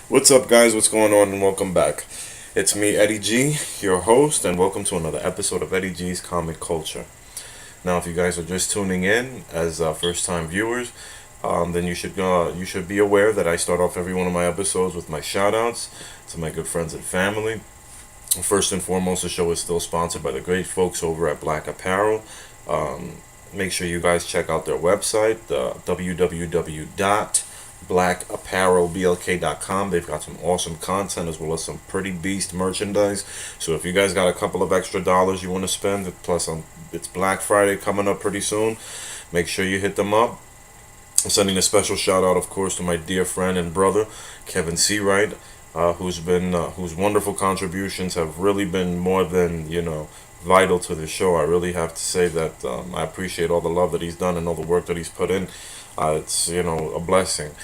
What's up, guys? What's going on? And welcome back. It's me, Eddie G, your host, and welcome to another episode of Eddie G's Comic Culture. Now, if you guys are just tuning in as first-time viewers, then you should be aware that I start off every one of my episodes with my shout-outs to my good friends and family. First and foremost, the show is still sponsored by the great folks over at Black Apparel. Um, Make sure you guys check out their website, www.blackapparelblk.com. They've got some awesome content as well as some pretty beast merchandise. So if you guys got a couple of extra dollars you want to spend, plus it's Black Friday coming up pretty soon, make sure you hit them up. I'm sending a special shout out, of course, to my dear friend and brother, Kevin Seawright, whose wonderful contributions have really been more than vital to the show. I really have to say that I appreciate all the love that he's done and all the work that he's put in. It's a blessing.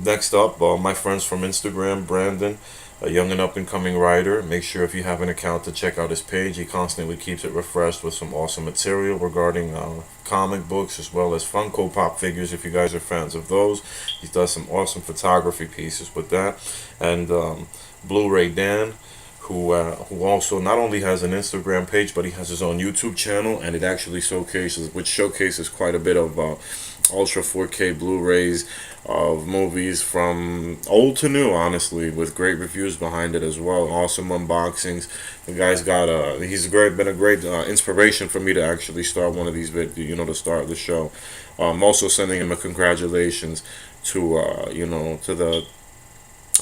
Next up, my friends from Instagram, Brandon, a young and up and coming writer. Make sure if you have an account to check out his page. He constantly keeps it refreshed with some awesome material regarding comic books as well as Funko Pop figures. If you guys are fans of those, he does some awesome photography pieces with that. And Blu-ray Dan, who also not only has an Instagram page, but he has his own YouTube channel, and it actually showcases quite a bit of Ultra 4K Blu-rays of movies from old to new, honestly, with great reviews behind it as well. Awesome unboxings. The guy's been a great inspiration for me to actually start one of these to start the show. Also sending him a congratulations to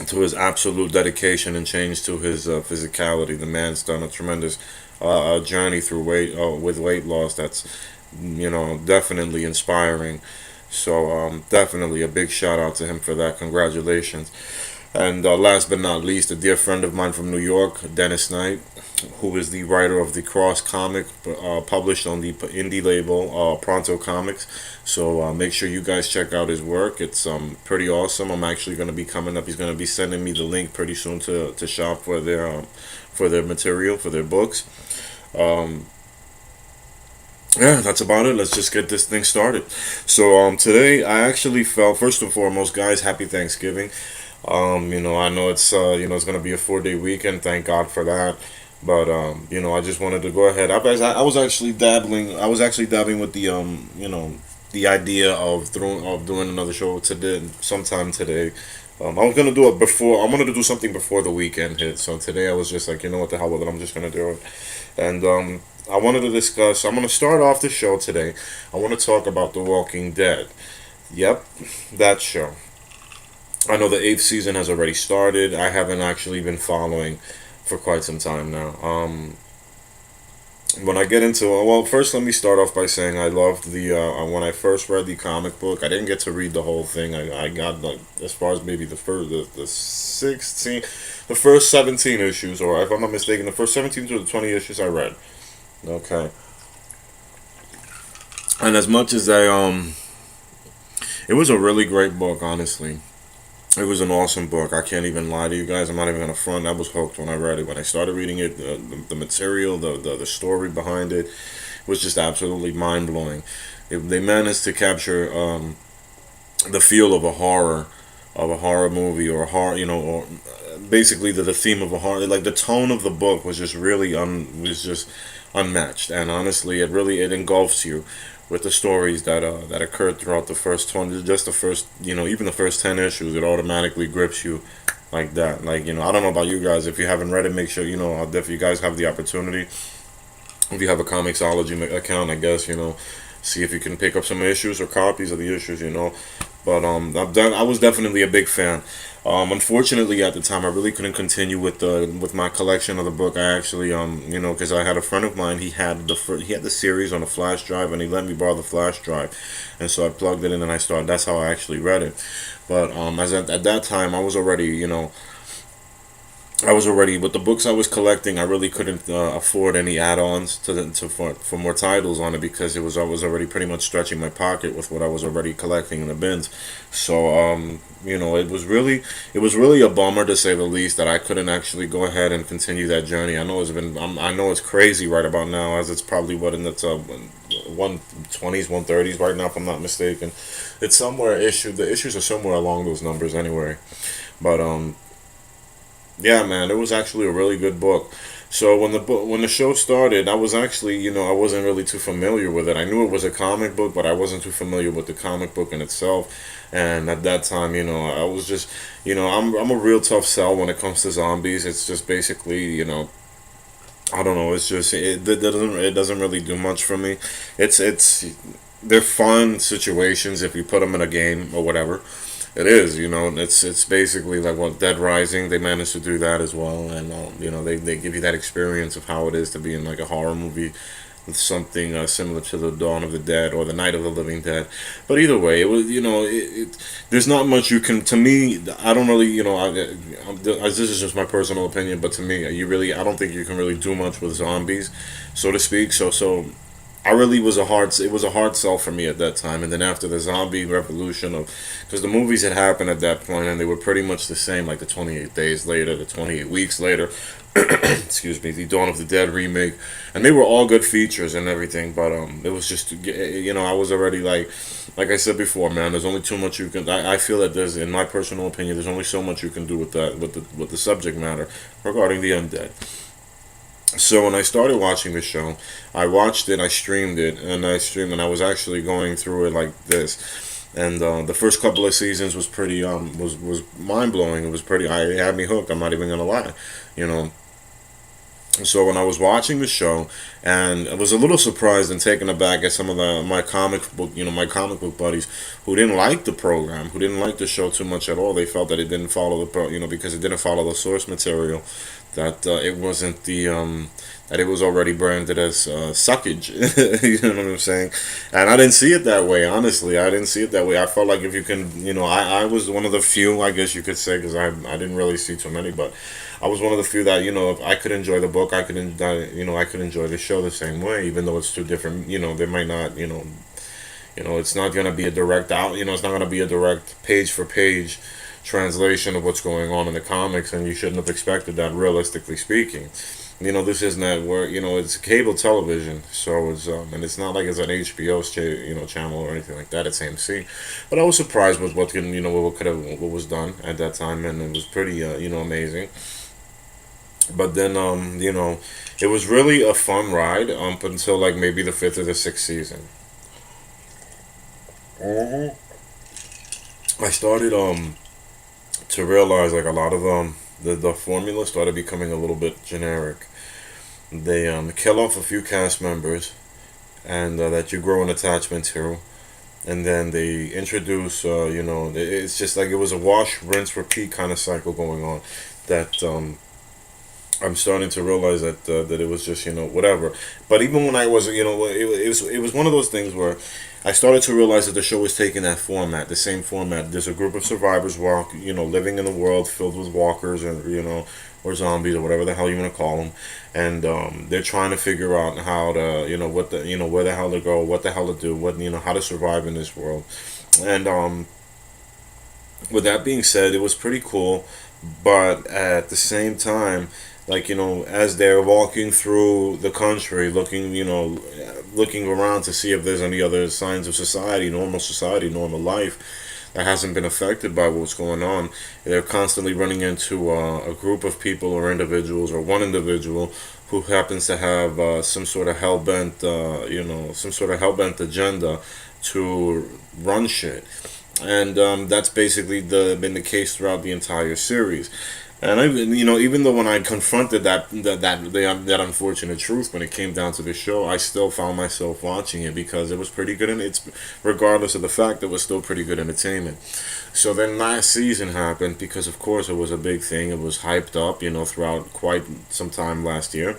to his absolute dedication and change to his physicality. The man's done a tremendous journey through with weight loss. That's definitely inspiring. So definitely a big shout out to him for that. Congratulations. And last but not least, a dear friend of mine from New York, Dennis Knight, who is the writer of the Cross comic, published on the indie label Pronto Comics. So make sure you guys check out his work. It's pretty awesome. I'm actually going to be coming up. He's going to be sending me the link pretty soon to shop for their material, for their books. Um, yeah, that's about it. Let's just get this thing started. So today I actually felt, first and foremost, guys, happy Thanksgiving. I know it's gonna be a 4 day weekend. Thank God for that. But I just wanted to go ahead. I was actually dabbling. I was actually dabbling with the idea of doing another show today, sometime today. I was gonna do it before. I wanted to do something before the weekend hit. So today I was just like, you know what the hell with it. I'm just gonna do it. And I wanted to discuss. I'm gonna start off the show today. I want to talk about The Walking Dead. Yep, that show. I know the eighth season has already started. I haven't actually been following for quite some time now. When I get into well, first let me start off by saying I loved the when I first read the comic book. I didn't get to read the whole thing. I got like as far as maybe the 16, the first 17 issues, or if I'm not mistaken, the first 17 to the 20 issues I read. Okay, and as much as it was a really great book, honestly. It was an awesome book. I can't even lie to you guys. I'm not even gonna front. I was hooked when I read it. When I started reading it, the material, the story behind it was just absolutely mind blowing. They managed to capture the feel of a horror movie or a horror, or basically the theme of a horror. Like the tone of the book was just really was just unmatched. And honestly, it engulfs you with the stories that occurred throughout the first 20, just the first, even the first 10 issues. It automatically grips you like that. Like, I don't know about you guys. If you haven't read it, make sure, if you guys have the opportunity, if you have a Comixology account, I guess, see if you can pick up some issues or copies of the issues. But I was definitely a big fan. Unfortunately, at the time, I really couldn't continue with my collection of the book. I actually, because I had a friend of mine, he had the series on a flash drive, and he let me borrow the flash drive, and so I plugged it in and I started. That's how I actually read it. But as at that time, I was already with the books I was collecting. I really couldn't afford any add-ons for more titles on it because I was already pretty much stretching my pocket with what I was already collecting in the bins. So it was really a bummer to say the least that I couldn't actually go ahead and continue that journey. I know it's crazy right about now, as it's probably 120s, 130s right now, if I'm not mistaken. It's somewhere issue. The issues are somewhere along those numbers anyway. But yeah, man, it was actually a really good book. So when the show started, I was actually, I wasn't really too familiar with it. I knew it was a comic book, but I wasn't too familiar with the comic book in itself. And at that time, I was just, I'm a real tough sell when it comes to zombies. It's just basically, I don't know. It's just it doesn't really do much for me. It's they're fun situations if you put them in a game or whatever. It is, it's basically like what Dead Rising. They managed to do that as well, and they give you that experience of how it is to be in like a horror movie, with something similar to the Dawn of the Dead or the Night of the Living Dead. But either way, it was there's not much you can. To me, I don't really, this is just my personal opinion, but to me, I don't think you can really do much with zombies, so to speak. So I really was it was a hard sell for me at that time. And then after the zombie revolution of, because the movies had happened at that point and they were pretty much the same, like the 28 days later, the 28 weeks later, excuse me, the Dawn of the Dead remake, and they were all good features and everything. But it was just, I was already like I said before, man. There's only too much you can. I feel that there's, in my personal opinion, there's only so much you can do with that, with the subject matter regarding the undead. So when I started watching the show, I watched it, I streamed it, and I was actually going through it like this. And the first couple of seasons was pretty was mind blowing. It was pretty. It had me hooked. I'm not even gonna lie, you know. So when I was watching the show, and I was a little surprised and taken aback at some of my comic book buddies who didn't like the program, who didn't like the show too much at all. They felt that it didn't follow because it didn't follow the source material, that it wasn't that it was already branded as suckage. You know what I'm saying? And I didn't see it that way. Honestly, I didn't see it that way. I felt like if you can, I was one of the few, I guess you could say, because I didn't really see too many, but I was one of the few that, if I could enjoy the book, I could enjoy the show the same way, even though it's two different. They might not, it's not gonna be a direct out. It's not gonna be a direct page for page translation of what's going on in the comics, and you shouldn't have expected that, realistically speaking. This isn't that where, it's cable television, so it's and it's not like it's an HBO channel or anything like that. It's AMC, but I was surprised with what was done at that time, and it was pretty amazing. But then it was really a fun ride up until like maybe the fifth or the sixth season. I started to realize like a lot of the formula started becoming a little bit generic. They kill off a few cast members, and that you grow an attachment to, and then they introduce it's just like it was a wash, rinse, repeat kind of cycle going on. That I'm starting to realize that it was just whatever. But even when I was it was one of those things where I started to realize that the show was taking that format, the same format. There's a group of survivors living in a world filled with walkers, and or zombies, or whatever the hell you want to call them, and they're trying to figure out how to where the hell to go, what the hell to do, how to survive in this world. And with that being said, it was pretty cool, but at the same time, like as they're walking through the country, looking around to see if there's any other signs of society, normal life that hasn't been affected by what's going on. They're constantly running into a group of people or individuals, or one individual who happens to have some sort of hell bent agenda to run shit. And that's basically been the case throughout the entire series. And even though when I confronted that unfortunate truth when it came down to the show, I still found myself watching it because it was pretty good, and it's regardless of the fact, it was still pretty good entertainment. So then last season happened, because of course it was a big thing. It was hyped up, throughout quite some time last year.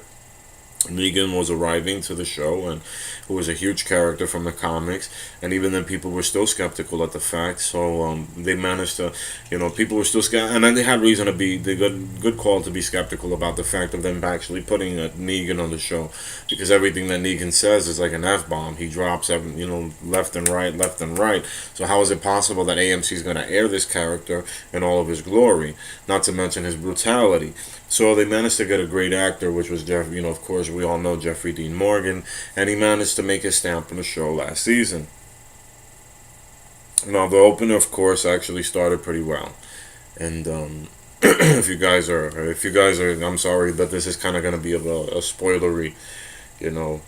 Negan was arriving to the show, and who was a huge character from the comics, and even then people were still skeptical at the fact. So they managed to, people were still skeptical, and then they had reason to be the good call to be skeptical about the fact of them actually putting Negan on the show, because everything that Negan says is like an F-bomb. He drops left and right, left and right. So how is it possible that AMC is going to air this character in all of his glory, not to mention his brutality? So they managed to get a great actor, which was of course, we all know Jeffrey Dean Morgan, and he managed to make his stamp on the show last season. Now, the opener, of course, actually started pretty well, and if you guys are, I'm sorry, but this is kind of gonna be a spoilery, you know,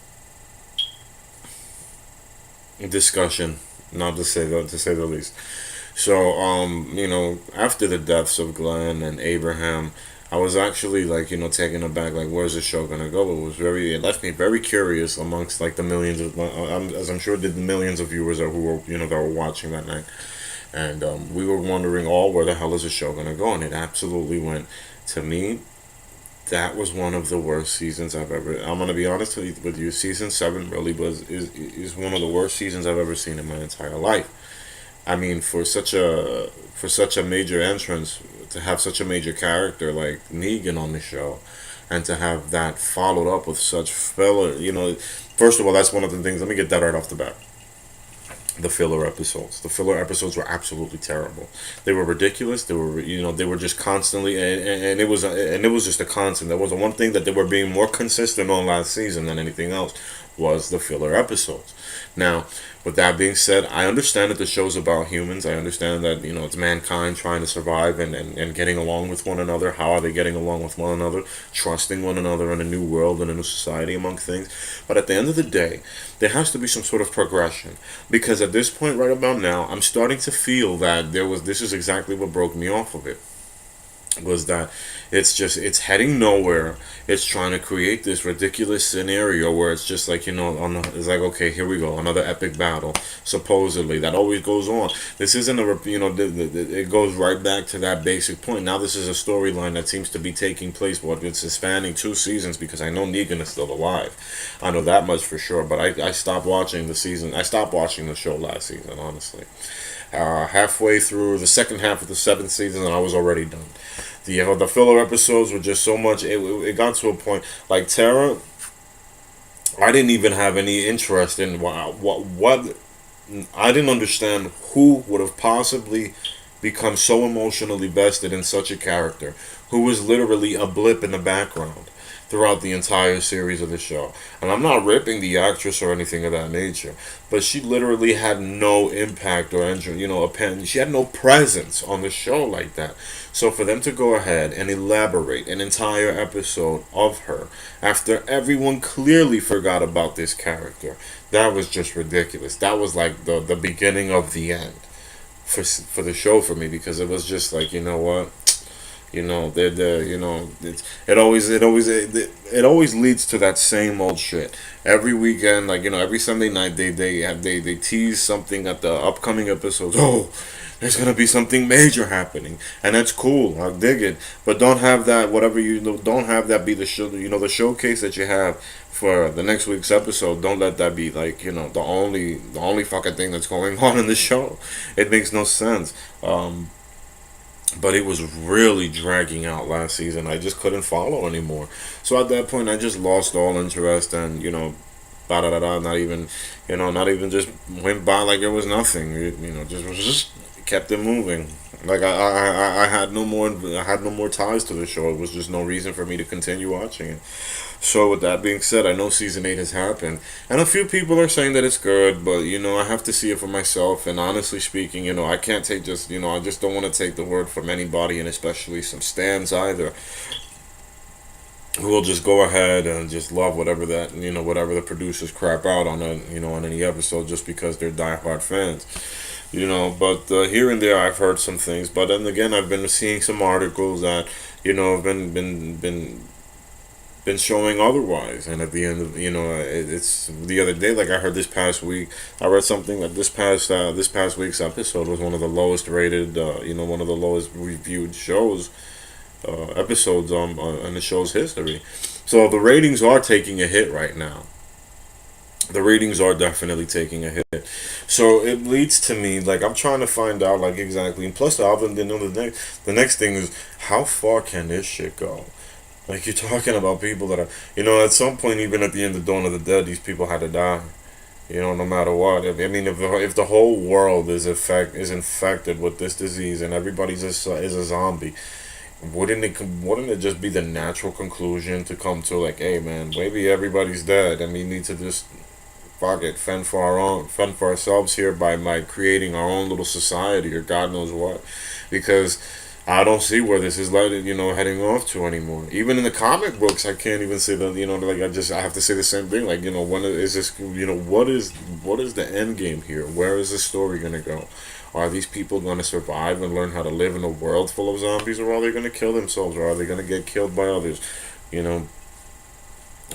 discussion, not to say the least. So, after the deaths of Glenn and Abraham, I was actually like, taken aback. Like, where's the show gonna go? It left me very curious amongst like the millions of, as I'm sure did the millions of viewers who were, that were watching that night, and we were wondering all where the hell is the show gonna go, and it absolutely went. To me, that was one of the worst seasons I've ever. I'm gonna be honest with you. Season 7 really is one of the worst seasons I've ever seen in my entire life. I mean, for such a major entrance, to have such a major character like Negan on the show, and to have that followed up with such filler, first of all, that's one of the things. Let me get that right off the bat. The filler episodes. The filler episodes were absolutely terrible. They were ridiculous. They were just constantly, and it was just a constant. There was the one thing that they were being more consistent on last season than anything else was the filler episodes. Now, with that being said, I understand that the show's about humans. I understand that, it's mankind trying to survive and getting along with one another. How are they getting along with one another? Trusting one another in a new world and a new society, among things. But at the end of the day, there has to be some sort of progression. Because at this point, right about now, I'm starting to feel that this is exactly what broke me off of it. Was that it's heading nowhere. It's trying to create this ridiculous scenario where it's just like, it's like, okay, here we go, another epic battle, supposedly, that always goes on. This isn't it goes right back to that basic point. Now this is a storyline that seems to be taking place, it's spanning 2 seasons, because I know Negan is still alive. I know that much for sure, but I stopped watching the show last season, honestly. Halfway through the second half of the 7th season, and I was already done. The filler episodes were just so much. It got to a point like Tara. I didn't even have any interest in what I didn't understand who would have possibly become so emotionally vested in such a character who was literally a blip in the background throughout the entire series of the show. And I'm not ripping the actress or anything of that nature, but she literally had no impact or she had no presence on the show like that. So for them to go ahead and elaborate an entire episode of her after everyone clearly forgot about this character, that was just ridiculous. That was like the beginning of the end for the show for me, because it was just like, you know what? It always leads to that same old shit. Every weekend, like, every Sunday night, they tease something at the upcoming episodes. Oh, there's gonna be something major happening, and that's cool. I dig it, but don't have that. Don't have that be the show. The showcase that you have for the next week's episode. Don't let that be like, the only fucking thing that's going on in the show. It makes no sense. But it was really dragging out last season. I just couldn't follow anymore. So at that point, I just lost all interest, and da da da da. Not even just went by like it was nothing. Just kept it moving. Like I had no more ties to the show. It was just no reason for me to continue watching it. So with that being said, I know season 8 has happened, and a few people are saying that it's good, but I have to see it for myself. And honestly speaking, I can't take I just don't want to take the word from anybody, and especially some stans either, who will just go ahead and just love whatever whatever the producers crap out on on any episode, just because they're diehard fans. But here and there I've heard some things, but then again I've been seeing some articles that have been showing otherwise. And at the end of it's the other day, like I heard this past week, I read something that this past week's episode was one of the lowest rated, one of the lowest reviewed shows episodes in the show's history. So the ratings are taking a hit right now. The ratings are definitely taking a hit. So it leads to me, like, I'm trying to find out, like, exactly. And plus, the next thing is, how far can this shit go? Like, you're talking about people that are, at some point, even at the end of Dawn of the Dead, these people had to die. No matter what. If the whole world is infected with this disease, and everybody's is a zombie, wouldn't it just be the natural conclusion to come to, like, hey man, maybe everybody's dead and we need to just fuck it, fend for ourselves here by creating our own little society or God knows what, because I don't see where this is heading off to anymore. Even in the comic books, I can't even say that, like, I have to say the same thing. Like, when is this, what is the end game here? Where is the story gonna go? Are these people gonna survive and learn how to live in a world full of zombies, or are they gonna kill themselves, or are they gonna get killed by others? You know,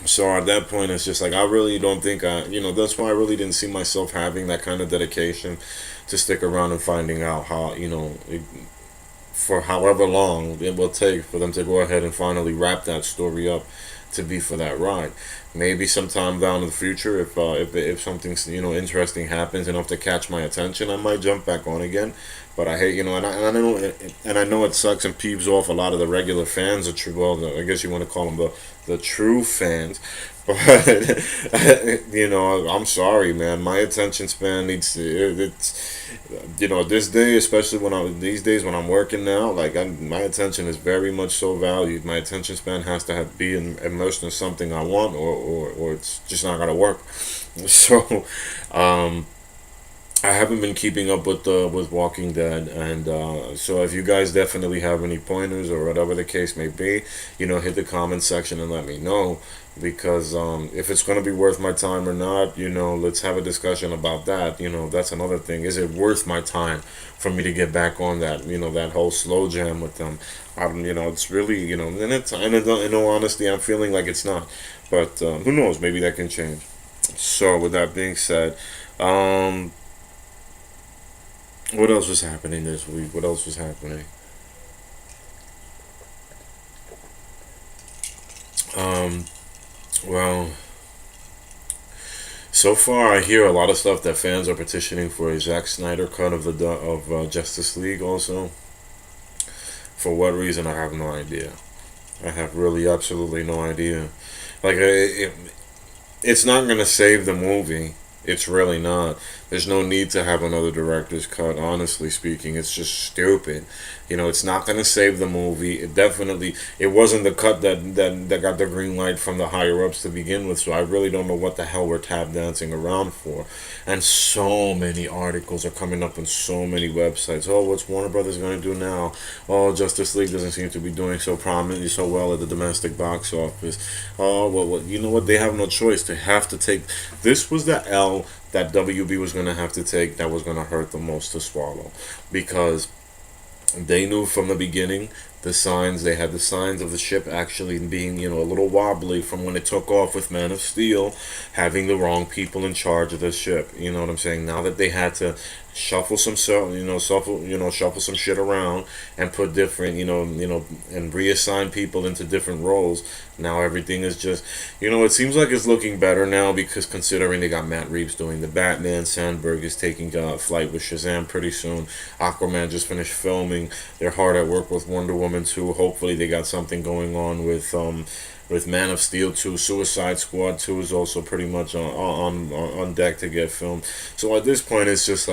so at that point, it's just like I really don't think that's why I really didn't see myself having that kind of dedication to stick around and finding out how, for however long it will take for them to go ahead and finally wrap that story up to be for that ride. Maybe sometime down in the future, if something interesting happens enough to catch my attention, I might jump back on again. But I hate, and I know it sucks and peeves off a lot of the regular fans, I guess you want to call them the true fans. But I'm sorry, man. My attention span needs to. It's this day, especially these days when I'm working now. Like, my attention is very much so valued. My attention span has to be immersed in something I want, or it's just not gonna work. So, I haven't been keeping up with Walking Dead, and so if you guys definitely have any pointers or whatever the case may be, hit the comment section and let me know, because if it's gonna be worth my time or not, let's have a discussion about that. That's another thing. Is it worth my time for me to get back on that? That whole slow jam with them. It's really and in all honesty, I'm feeling like it's not, but who knows? Maybe that can change. So with that being said. What else was happening this week? What else was happening? Um, well, so far I hear a lot of stuff that fans are petitioning for a Zack Snyder cut of Justice League. Also, for what reason, I have no idea. I have really absolutely no idea. Like, it's not gonna save the movie. It's really not. There's no need to have another director's cut, honestly speaking. It's just stupid. It's not going to save the movie. It wasn't the cut that got the green light from the higher ups to begin with, so I really don't know what the hell we're tap dancing around for. And so many articles are coming up on so many websites. Oh, what's Warner Brothers going to do now? Oh, Justice League doesn't seem to be doing so prominently, so well at the domestic box office. Oh, well, you know what? They have no choice. They have to take. This was the L that WB was going to have to take, that was going to hurt the most to swallow, because they knew from the beginning they had the signs of the ship actually being a little wobbly from when it took off with Man of Steel, having the wrong people in charge of the ship. You know what I'm saying? Now that they had to shuffle some shit around and put different, and reassign people into different roles. Now everything is just, it seems like it's looking better now, because considering they got Matt Reeves doing the Batman, Sandberg is taking flight with Shazam pretty soon, Aquaman just finished filming, they're hard at work with Wonder Woman 2. Hopefully they got something going on with Man of Steel 2. Suicide Squad 2 is also pretty much on deck to get filmed. So at this point, it's just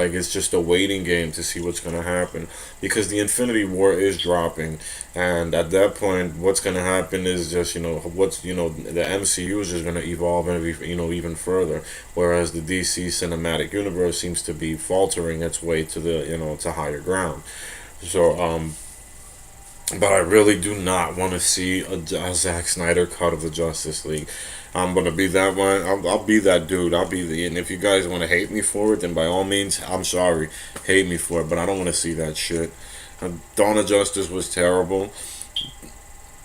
a waiting game to see what's going to happen, because the Infinity War is dropping, and at that point, what's going to happen is just the MCU is just going to evolve and even further, whereas the DC cinematic universe seems to be faltering its way to the to higher ground. So but I really do not want to see a Zack Snyder cut of the Justice League. I'm gonna be that one. I'll be that dude. And if you guys want to hate me for it, then by all means, I'm sorry. Hate me for it, but I don't want to see that shit. Dawn of Justice was terrible.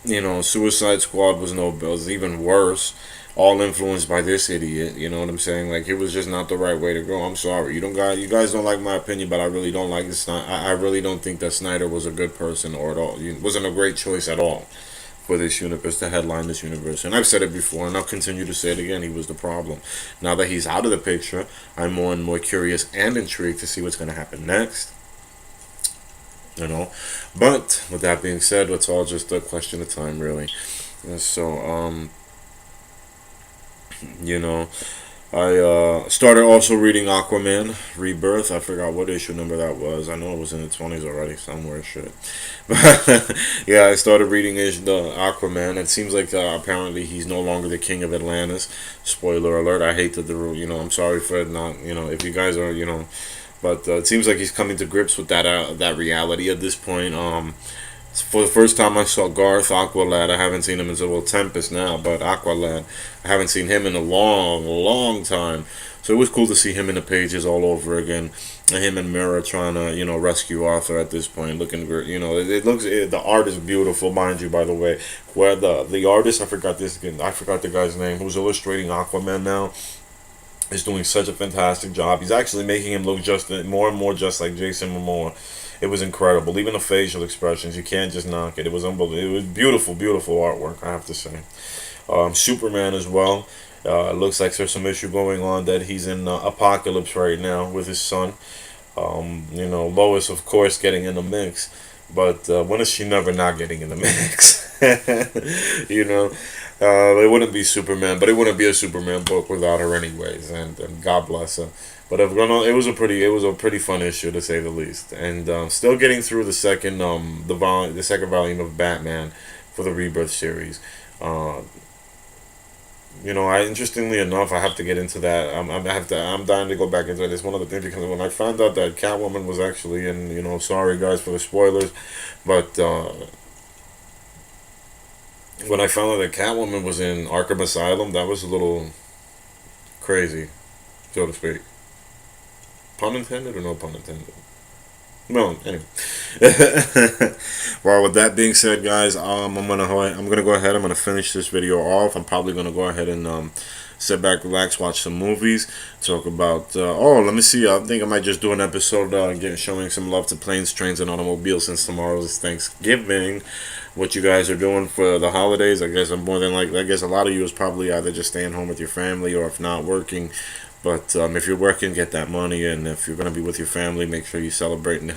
Suicide Squad was even worse. All influenced by this idiot. You know what I'm saying? Like, it was just not the right way to go. I'm sorry. You guys don't like my opinion, but I really don't like this. I really don't think that Snyder was a good person or at all. He wasn't a great choice at all for this universe, to headline this universe. And I've said it before, and I'll continue to say it again. He was the problem. Now that he's out of the picture, I'm more and more curious and intrigued to see what's going to happen next. But with that being said, it's all just a question of time, really. So, you know I started also reading Aquaman Rebirth. I forgot what issue number that was. I know it was in the 20s already somewhere. Shit, but yeah, I started reading the Aquaman. It seems like apparently he's no longer the king of Atlantis. Spoiler alert! I hate that I'm sorry for it not. If you guys are but it seems like he's coming to grips with that reality at this point. For the first time I saw Garth Aqualad. I haven't seen him since, well, Tempest now, but Aqualad, I haven't seen him in a long, long time. So it was cool to see him in the pages all over again. And him and Mira trying to, rescue Arthur at this point. Looking great. The art is beautiful, mind you, by the way. Where the artist, I forgot the guy's name, who's illustrating Aquaman now, is doing such a fantastic job. He's actually making him look just more and more just like Jason Momoa. It was incredible. Even the facial expressions, you can't just knock it. It was unbelievable. It was beautiful, beautiful artwork, I have to say. Superman as well. It looks like there's some issue going on that he's in Apocalypse right now with his son. Lois, of course, getting in the mix. But when is she never not getting in the mix? It wouldn't be Superman, but it wouldn't be a Superman book without her anyways. And God bless her. But it was a pretty fun issue to say the least. And still getting through the second volume of Batman for the Rebirth series. Interestingly enough, I have to get into that. I'm dying to go back into it. It's one of the things because when I found out that Catwoman was actually in, sorry guys for the spoilers, but when I found out that Catwoman was in Arkham Asylum, that was a little crazy, so to speak. Pun intended or no pun intended? No, anyway. Well, with that being said, guys, I'm gonna go ahead. I'm gonna finish this video off. I'm probably gonna go ahead and sit back, relax, watch some movies, talk about. Let me see. I think I might just do an episode showing some love to planes, trains, and automobiles since tomorrow is Thanksgiving. What you guys are doing for the holidays? I guess I guess a lot of you is probably either just staying home with your family or if not working. But if you're working, get that money, and if you're gonna be with your family, make sure you celebrate and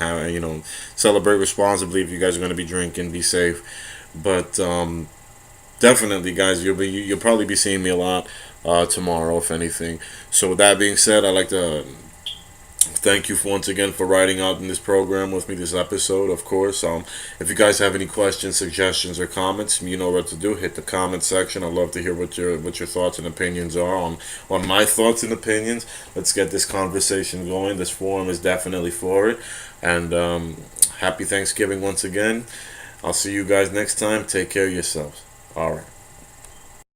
celebrate responsibly. If you guys are gonna be drinking, be safe. But definitely, guys, you'll probably be seeing me a lot tomorrow, if anything. So with that being said, I'd like to thank you once again for writing out in this program with me this episode. Of course, if you guys have any questions, suggestions, or comments, you know what to do. Hit the comment section. I'd love to hear what your thoughts and opinions are on my thoughts and opinions. Let's get this conversation going. This forum is definitely for it. And happy Thanksgiving once again. I'll see you guys next time. Take care of yourselves. All right.